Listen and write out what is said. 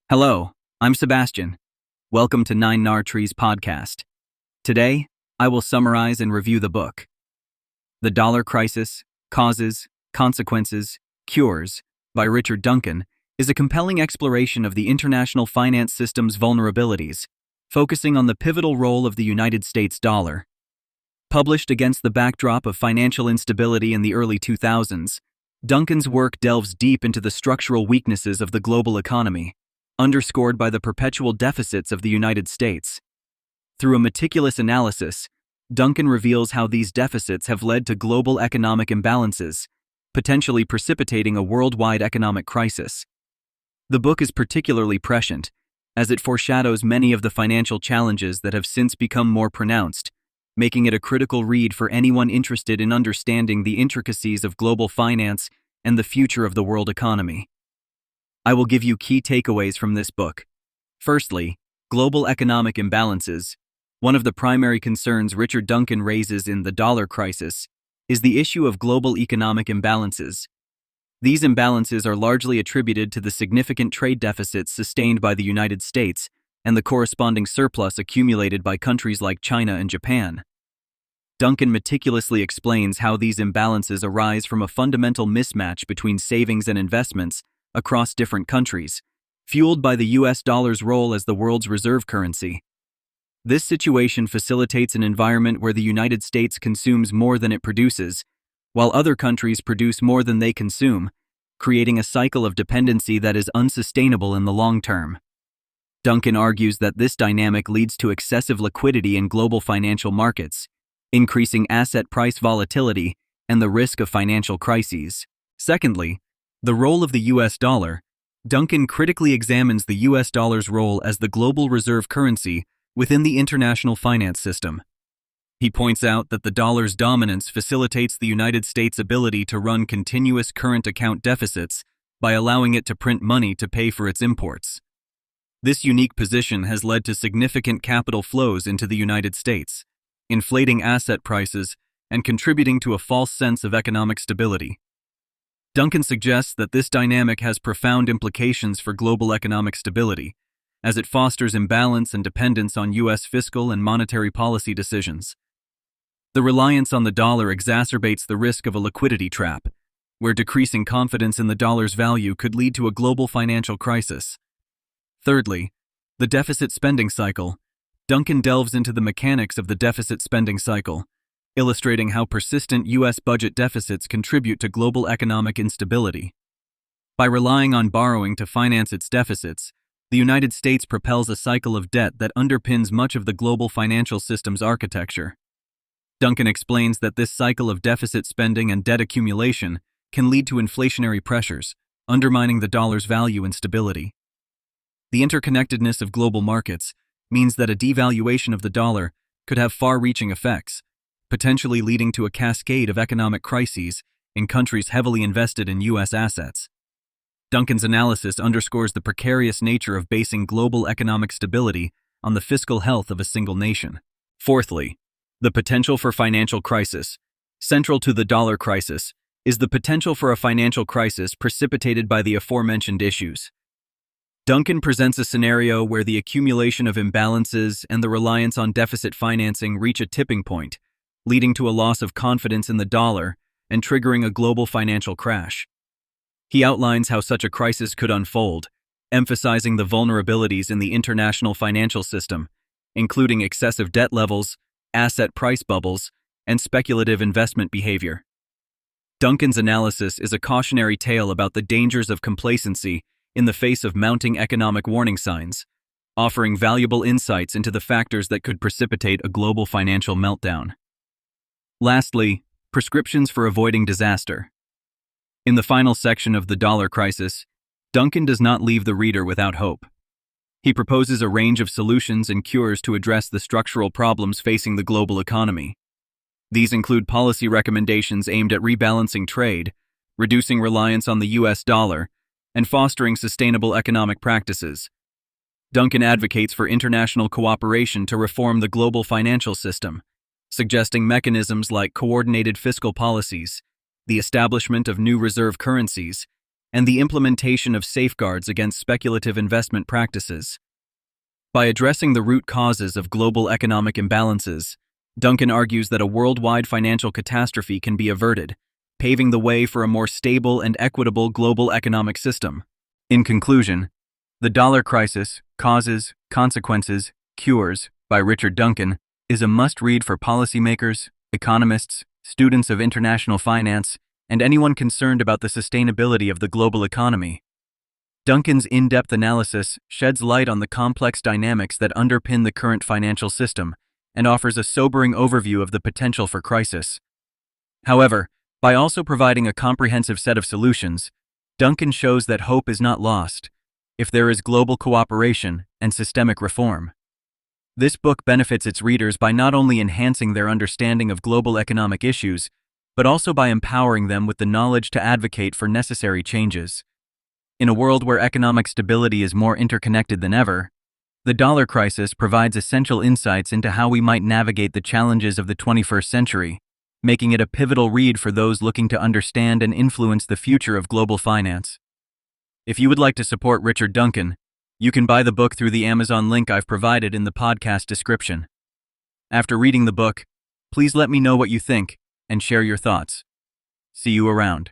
Hello, I'm Sebastian. Welcome to Nine Nar Trees podcast. Today, I will summarize and review the book, The Dollar Crisis, Causes, Consequences, Cures, by Richard Duncan, is a compelling exploration of the international finance system's vulnerabilities, focusing on the pivotal role of the United States dollar. Published against the backdrop of financial instability in the early 2000s, Duncan's work delves deep into the structural weaknesses of the global economy, underscored by the perpetual deficits of the United States. Through a meticulous analysis, Duncan reveals how these deficits have led to global economic imbalances, potentially precipitating a worldwide economic crisis. The book is particularly prescient, as it foreshadows many of the financial challenges that have since become more pronounced, making it a critical read for anyone interested in understanding the intricacies of global finance and the future of the world economy. I will give you key takeaways from this book. Firstly, global economic imbalances. One of the primary concerns Richard Duncan raises in The Dollar Crisis is the issue of global economic imbalances. These imbalances are largely attributed to the significant trade deficits sustained by the United States and the corresponding surplus accumulated by countries like China and Japan. Duncan meticulously explains how these imbalances arise from a fundamental mismatch between savings and investments across different countries, fueled by the US dollar's role as the world's reserve currency. This situation facilitates an environment where the United States consumes more than it produces, while other countries produce more than they consume, creating a cycle of dependency that is unsustainable in the long term. Duncan argues that this dynamic leads to excessive liquidity in global financial markets, increasing asset price volatility and the risk of financial crises. Secondly, the role of the US dollar. Duncan critically examines the US dollar's role as the global reserve currency within the international finance system. He points out that the dollar's dominance facilitates the United States' ability to run continuous current account deficits by allowing it to print money to pay for its imports. This unique position has led to significant capital flows into the United States, inflating asset prices and contributing to a false sense of economic stability. Duncan suggests that this dynamic has profound implications for global economic stability, as it fosters imbalance and dependence on U.S. fiscal and monetary policy decisions. The reliance on the dollar exacerbates the risk of a liquidity trap, where decreasing confidence in the dollar's value could lead to a global financial crisis. Thirdly, the deficit spending cycle. Duncan delves into the mechanics of the deficit spending cycle, illustrating how persistent U.S. budget deficits contribute to global economic instability. By relying on borrowing to finance its deficits, the United States propels a cycle of debt that underpins much of the global financial system's architecture. Duncan explains that this cycle of deficit spending and debt accumulation can lead to inflationary pressures, undermining the dollar's value and stability. The interconnectedness of global markets means that a devaluation of the dollar could have far-reaching effects, potentially leading to a cascade of economic crises in countries heavily invested in U.S. assets. Duncan's analysis underscores the precarious nature of basing global economic stability on the fiscal health of a single nation. Fourthly, the potential for financial crisis. Central to the dollar crisis is the potential for a financial crisis precipitated by the aforementioned issues. Duncan presents a scenario where the accumulation of imbalances and the reliance on deficit financing reach a tipping point, leading to a loss of confidence in the dollar and triggering a global financial crash. He outlines how such a crisis could unfold, emphasizing the vulnerabilities in the international financial system, including excessive debt levels, asset price bubbles, and speculative investment behavior. Duncan's analysis is a cautionary tale about the dangers of complacency in the face of mounting economic warning signs, offering valuable insights into the factors that could precipitate a global financial meltdown. Lastly, prescriptions for avoiding disaster. In the final section of The Dollar Crisis, Duncan does not leave the reader without hope. He proposes a range of solutions and cures to address the structural problems facing the global economy. These include policy recommendations aimed at rebalancing trade, reducing reliance on the US dollar, and fostering sustainable economic practices. Duncan advocates for international cooperation to reform the global financial system, suggesting mechanisms like coordinated fiscal policies, the establishment of new reserve currencies, and the implementation of safeguards against speculative investment practices. By addressing the root causes of global economic imbalances, Duncan argues that a worldwide financial catastrophe can be averted, paving the way for a more stable and equitable global economic system. In conclusion, The Dollar Crisis, Causes, Consequences, Cures, by Richard Duncan, is a must-read for policymakers, economists, students of international finance, and anyone concerned about the sustainability of the global economy. Duncan's in-depth analysis sheds light on the complex dynamics that underpin the current financial system and offers a sobering overview of the potential for crisis. However, by also providing a comprehensive set of solutions, Duncan shows that hope is not lost if there is global cooperation and systemic reform. This book benefits its readers by not only enhancing their understanding of global economic issues, but also by empowering them with the knowledge to advocate for necessary changes. In a world where economic stability is more interconnected than ever, The Dollar Crisis provides essential insights into how we might navigate the challenges of the 21st century, making it a pivotal read for those looking to understand and influence the future of global finance. If you would like to support Richard Duncan, you can buy the book through the Amazon link I've provided in the podcast description. After reading the book, please let me know what you think and share your thoughts. See you around.